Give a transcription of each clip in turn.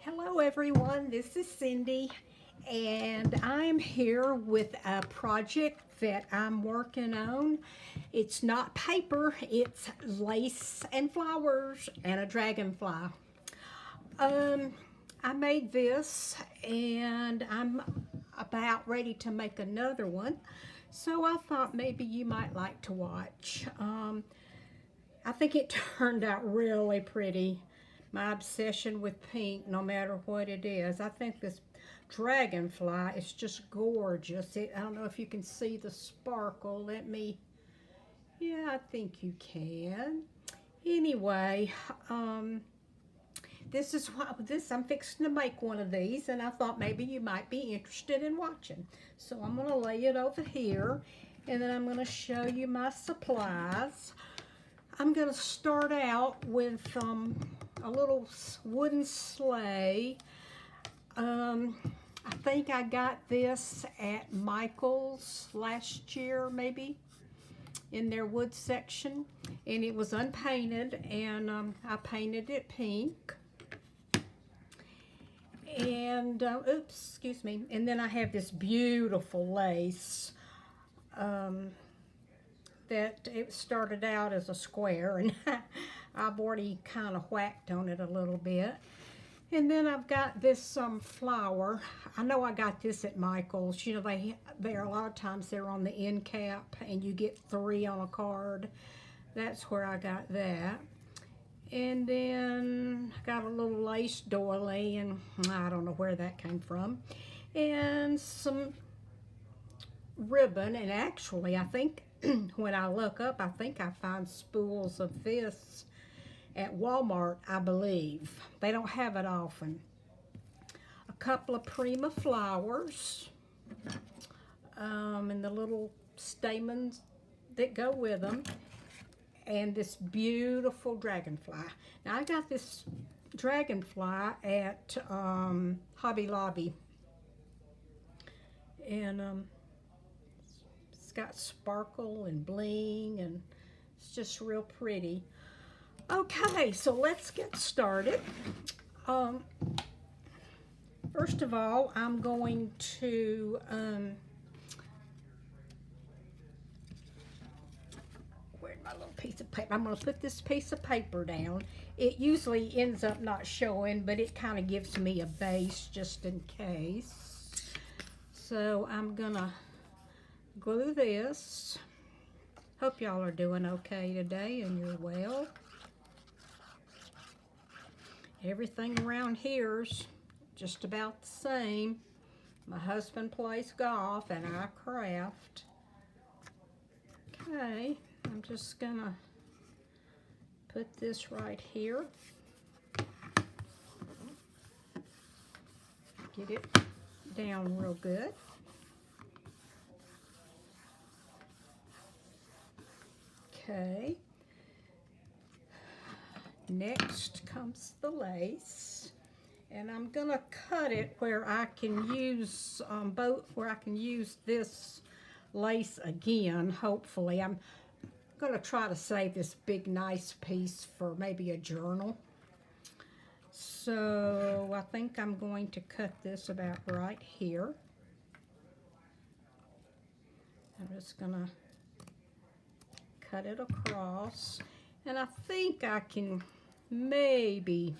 Hello everyone, this is Cindy and I'm here with a project that I'm working on. It's not paper, it's lace and flowers and a dragonfly. Um, I made this and I'm about ready to make another one. So I thought maybe you might like to watch. I think it turned out really pretty. My obsession with pink, no matter what it is. I think this dragonfly is just gorgeous. I don't know if you can see the sparkle. Yeah, I think you can. Anyway, I'm fixing to make one of these, and I thought maybe you might be interested in watching. So I'm going to lay it over here, and then I'm going to show you my supplies. I'm going to start out with a little wooden sleigh. I think I got this at Michael's last year, maybe, in their wood section. And it was unpainted, and I painted it pink. And, oops, excuse me. And then I have this beautiful lace. That it started out as a square, and I've already kind of whacked on it a little bit. And then I've got this flower. I know I got this at Michael's. You know, they're a lot of times they're on the end cap, and you get 3 on a card. That's where I got that. And then I got a little lace doily, and I don't know where that came from. And some ribbon, and actually I think when I look up, I think I find spools of this at Walmart, I believe. They don't have it often. A couple of Prima flowers, and the little stamens that go with them, and this beautiful dragonfly. Now I got this dragonfly at Hobby Lobby, and it's got sparkle and bling, and it's just real pretty. Okay, so let's get started. First of all, I'm going to where's my little piece of paper? I'm going to put this piece of paper down. It usually ends up not showing, but it kind of gives me a base just in case. So I'm going to glue this. Hope y'all are doing okay today and you're well. Everything around here's just about the same. My husband plays golf and I craft. Okay, I'm just gonna put this right here. Get it down real good. Okay, next comes the lace, and I'm gonna cut it where I can use this lace again. Hopefully, I'm gonna try to save this big nice piece for maybe a journal. So I think I'm going to cut this about right here. I'm just gonna cut it across, and I think I can maybe,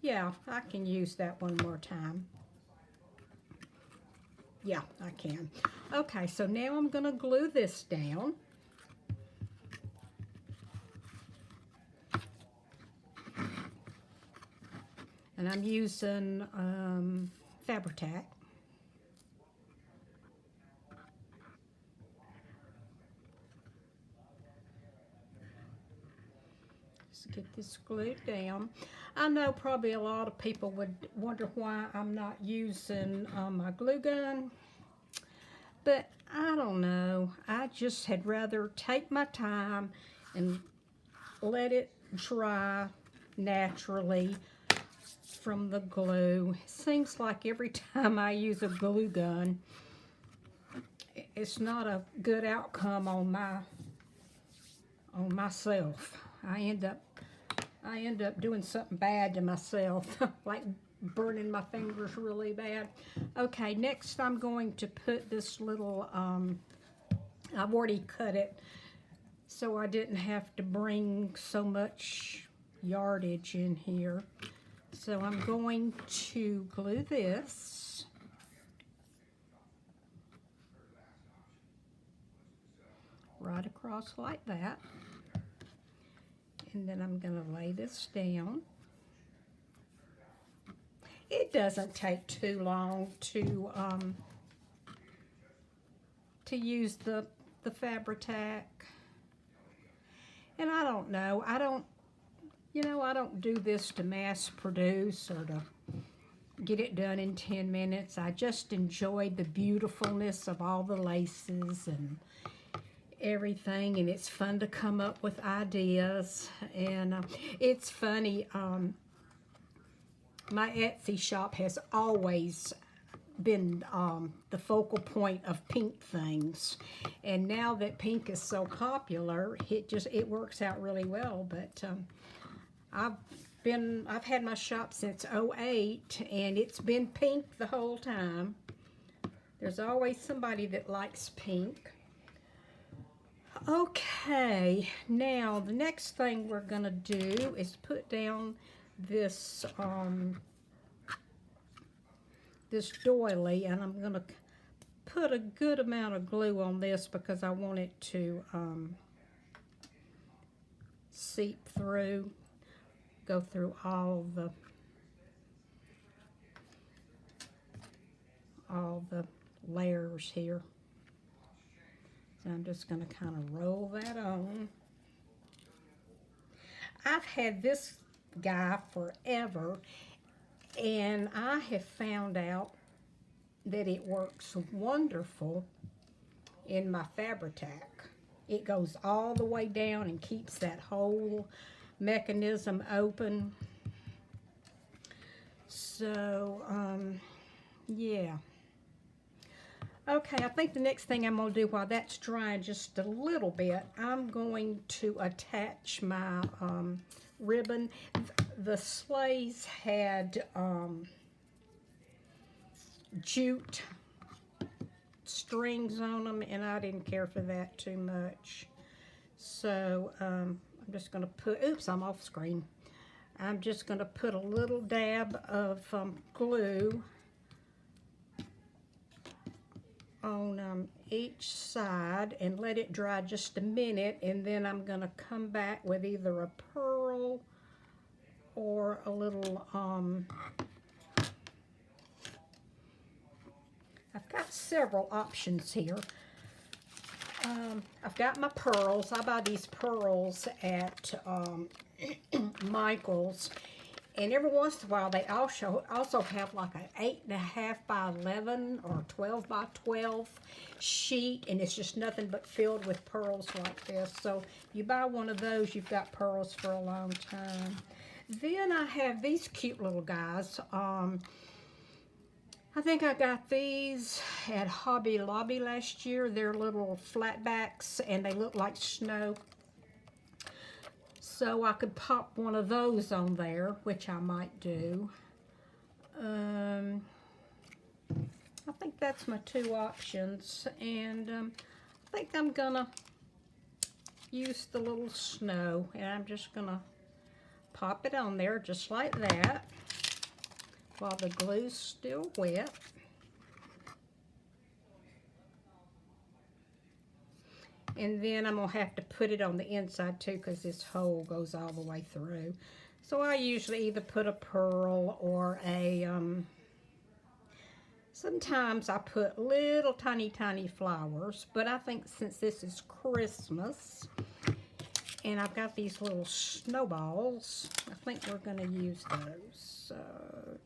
yeah, I can use that one more time. Yeah, I can. Okay, so now I'm gonna glue this down. And I'm using Fabri-Tac. Get this glued down. I know probably a lot of people would wonder why I'm not using my glue gun, but I don't know. I just had rather take my time and let it dry naturally from the glue. It seems like every time I use a glue gun, it's not a good outcome on myself. I end up I end up doing something bad to myself, like burning my fingers really bad. Okay, next I'm going to put this little, I've already cut it, so I didn't have to bring so much yardage in here. So I'm going to glue this. Right across like that. And then I'm going to lay this down. It doesn't take too long to use the Fabri-Tac. And I don't know, I don't do this to mass produce or to get it done in 10 minutes. I just enjoy the beautifulness of all the laces and everything, and it's fun to come up with ideas. And it's funny, my Etsy shop has always been the focal point of pink things, and now that pink is so popular, it works out really well. But I've had my shop since '08, and it's been pink the whole time. There's always somebody that likes pink. Okay, now the next thing we're gonna do is put down this this doily, and I'm gonna put a good amount of glue on this because I want it to seep through, go through all the layers here. So I'm just going to kind of roll that on. I've had this guy forever, and I have found out that it works wonderful in my Fabri-Tac. It goes all the way down and keeps that whole mechanism open. So, yeah. Okay, I think the next thing I'm going to do while that's drying just a little bit, I'm going to attach my ribbon. The sleighs had jute strings on them, and I didn't care for that too much. So I'm just going to put, oops, I'm off screen. I'm just going to put a little dab of glue on each side and let it dry just a minute, and then I'm going to come back with either a pearl or a little I've got several options here. I've got my pearls. I buy these pearls at Michael's, and every once in a while they also have like an 8.5 by 11 or 12 by 12 sheet, and it's just nothing but filled with pearls like this. So you buy one of those, you've got pearls for a long time. Then I have these cute little guys. I think I got these at Hobby Lobby last year. They're little flatbacks, and they look like snow. So I could pop one of those on there, which I might do. I think that's my two options, and I think I'm gonna use the little snow, and I'm just gonna pop it on there just like that while the glue's still wet. And then I'm going to have to put it on the inside too, because this hole goes all the way through. So I usually either put a pearl or a, sometimes I put little tiny flowers, but I think since this is Christmas, and I've got these little snowballs, I think we're going to use those. So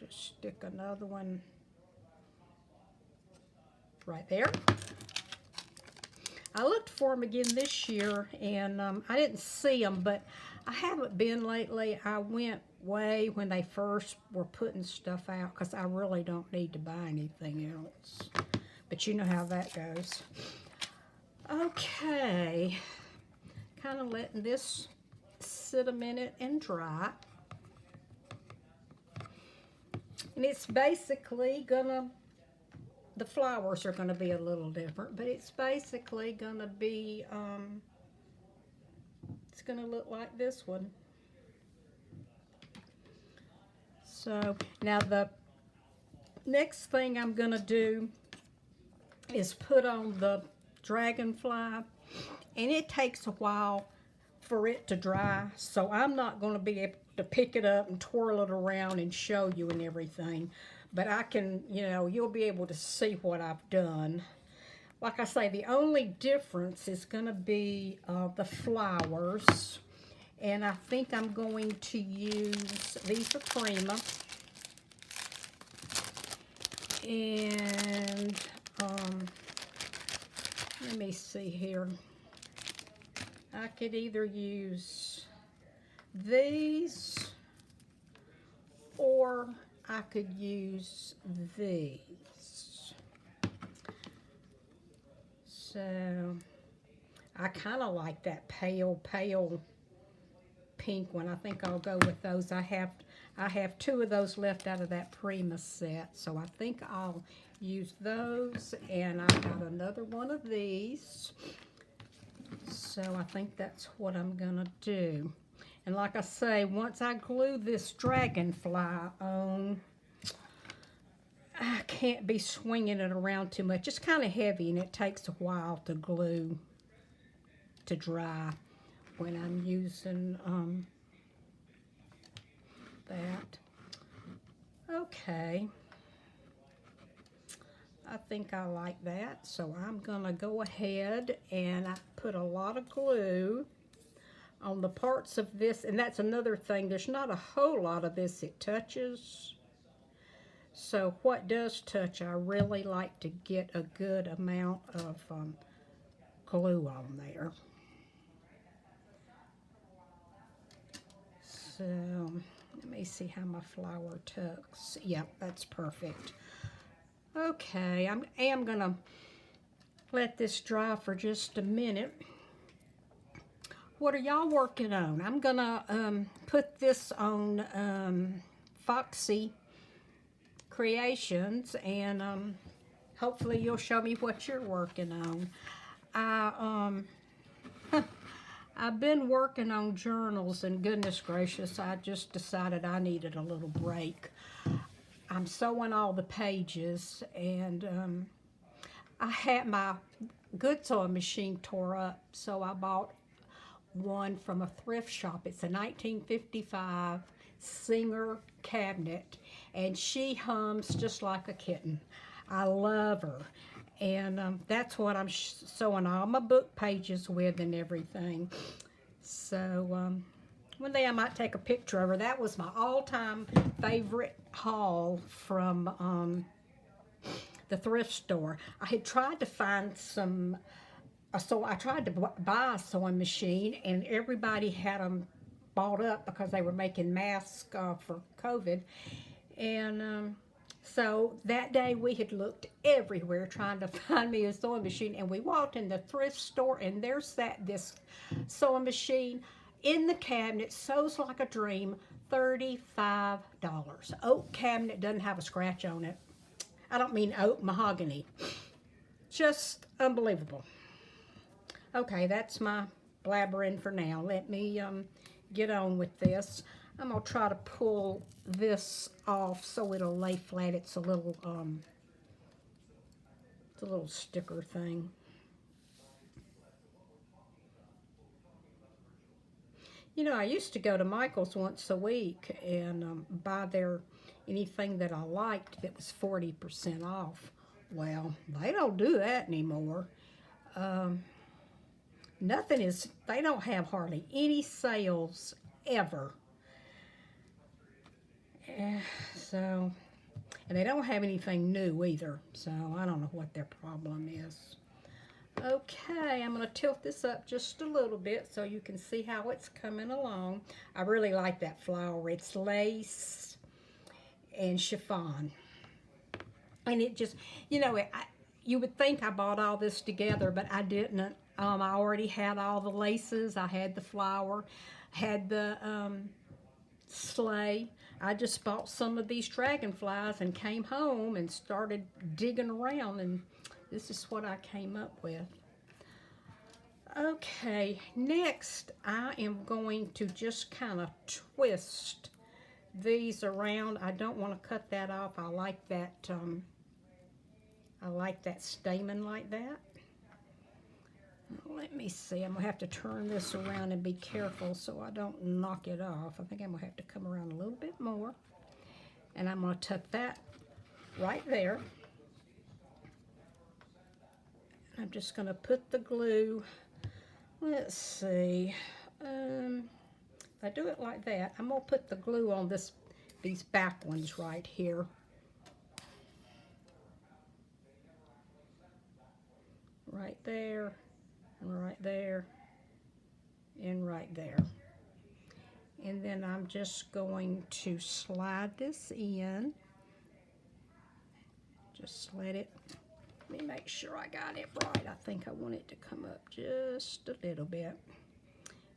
just stick another one right there. I looked for them again this year, and I didn't see them, but I haven't been lately. I went way when they first were putting stuff out, because I really don't need to buy anything else. But you know how that goes. Okay. Kind of letting this sit a minute and dry. And it's basically gonna, the flowers are gonna be a little different, but it's basically gonna be, it's gonna look like this one. So now the next thing I'm gonna do is put on the dragonfly, and it takes a while for it to dry, so I'm not going to be able to pick it up and twirl it around and show you and everything, but I can, you know, you'll be able to see what I've done. Like I say, the only difference is going to be the flowers, and I think I'm going to use, these are Prima, and let me see here. I could either use these or I could use these. So I kind of like that pale pink one. I think I'll go with those. I have 2 of those left out of that Prima set, so I think I'll use those, and I've got another one of these, so I think that's what I'm gonna do. And like I say, once I glue this dragonfly on, I can't be swinging it around too much. It's kind of heavy, and it takes a while to glue to dry when I'm using that. Okay, I think I like that, so I'm gonna go ahead and I put a lot of glue on the parts of this, and that's another thing, there's not a whole lot of this it touches, so what does touch, I really like to get a good amount of glue on there. So let me see how my flower tucks. Yep, that's perfect. Okay, I am gonna let this dry for just a minute. What are y'all working on? I'm gonna put this on Foxy Creations, and hopefully you'll show me what you're working on. I've been working on journals, and goodness gracious, I just decided I needed a little break. I'm sewing all the pages, and I had my good sewing machine tore up, so I bought one from a thrift shop. It's a 1955 Singer cabinet, and she hums just like a kitten. I love her, and that's what I'm sewing all my book pages with and everything. So one day I might take a picture of her. That was my all-time favorite haul from the thrift store. I had tried to find some, so I tried to buy a sewing machine, and everybody had them bought up because they were making masks for COVID. And so that day we had looked everywhere trying to find me a sewing machine, and we walked in the thrift store, and there sat this sewing machine in the cabinet, sews like a dream, $35. Oak cabinet, doesn't have a scratch on it. I don't mean oak, mahogany. Just unbelievable. Okay, that's my blabbering for now. Let me get on with this. I'm gonna try to pull this off so it'll lay flat. It's a little sticker thing. You know, I used to go to Michael's once a week and buy their anything that I liked that was 40% off. Well, they don't do that anymore. Nothing is, they don't have hardly any sales ever. So, and they don't have anything new either. So I don't know what their problem is. Okay, I'm going to tilt this up just a little bit so you can see how it's coming along. I really like that flower. It's lace and chiffon. And it just, you know, you would think I bought all this together, but I didn't. I already had all the laces. I had the flower, had the sleigh. I just bought some of these dragonflies and came home and started digging around, and this is what I came up with. Okay, next I am going to just kind of twist these around. I don't want to cut that off. I like that stamen like that. Let me see. I'm going to have to turn this around and be careful so I don't knock it off. I think I'm going to have to come around a little bit more. And I'm going to tuck that right there. I'm just going to put the glue. Let's see. If I do it like that, I'm going to put the glue on these back ones right here. Right there, and right there, and right there. And then I'm just going to slide this in. Just let it, let me make sure I got it right. I think I want it to come up just a little bit.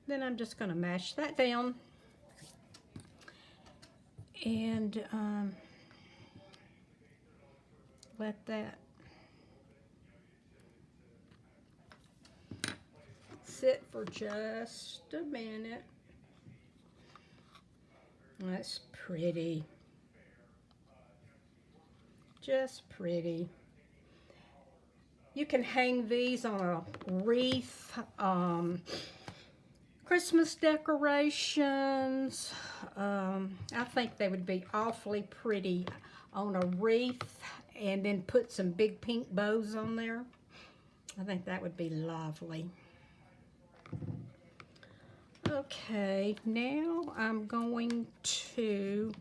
Then I'm just going to mash that down. And let that sit for just a minute. That's pretty. Just pretty. You can hang these on a wreath, Christmas decorations. I think they would be awfully pretty on a wreath, and then put some big pink bows on there. I think that would be lovely. Okay, now I'm going to,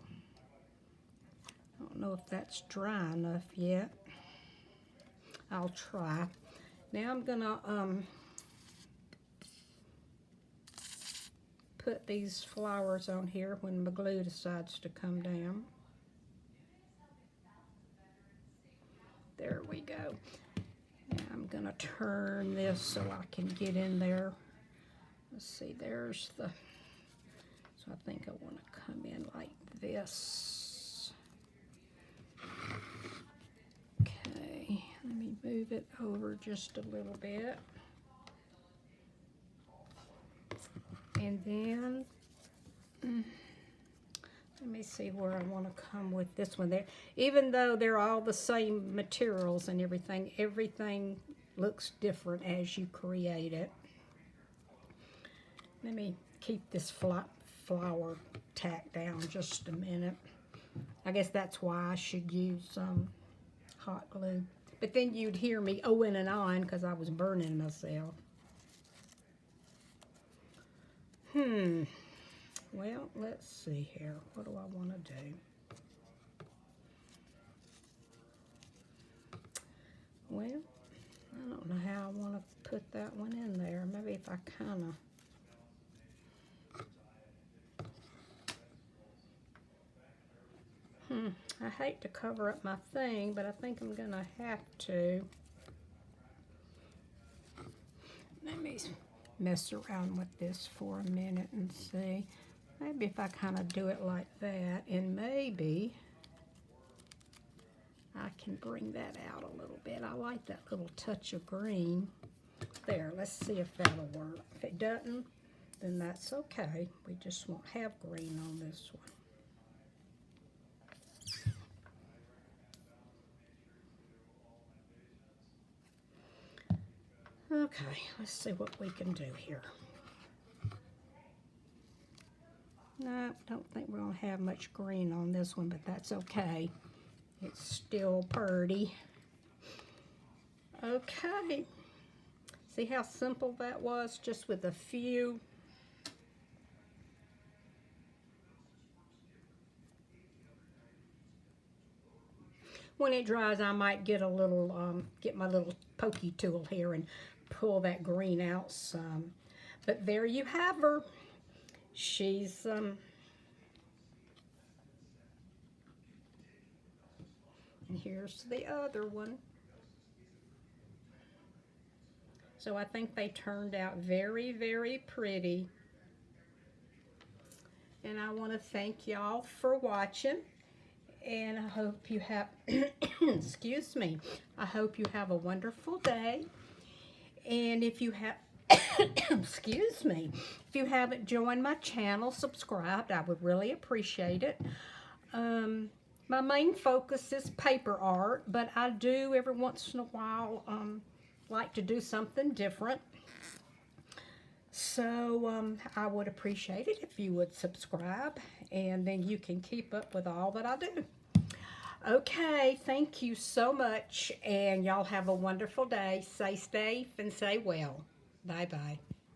I don't know if that's dry enough yet. I'll try. Now I'm gonna put these flowers on here when my glue decides to come down. There we go. Now I'm gonna turn this so I can get in there. Let's see, there's the, so I think I want to come in like this. Okay, let me move it over just a little bit. And then, let me see where I want to come with this one there. Even though they're all the same materials and everything, everything looks different as you create it. Let me keep this flower tacked down just a minute. I guess that's why I should use hot glue. But then you'd hear me ohing and ahhing because I was burning myself. Well, let's see here. What do I want to do? Well, I don't know how I want to put that one in there. Maybe if I kind of... I hate to cover up my thing, but I think I'm going to have to. Let me mess around with this for a minute and see. Maybe if I kind of do it like that, and maybe I can bring that out a little bit. I like that little touch of green. There, let's see if that'll work. If it doesn't, then that's okay. We just won't have green on this one. Okay, let's see what we can do here. No, don't think we're going to have much green on this one, but that's okay. It's still pretty. Okay. See how simple that was, just with a few. When it dries, I might get a little, get my little pokey tool here and pull that green out some. But there you have her. She's, and here's the other one. So I think they turned out very, very pretty. And I want to thank y'all for watching. And I hope you have, excuse me, I hope you have a wonderful day. And if you have, excuse me, if you haven't joined my channel, subscribed, I would really appreciate it. My main focus is paper art, but I do every once in a while like to do something different. So I would appreciate it if you would subscribe, and then you can keep up with all that I do. Okay, thank you so much, and y'all have a wonderful day. Stay safe and stay well. Bye-bye.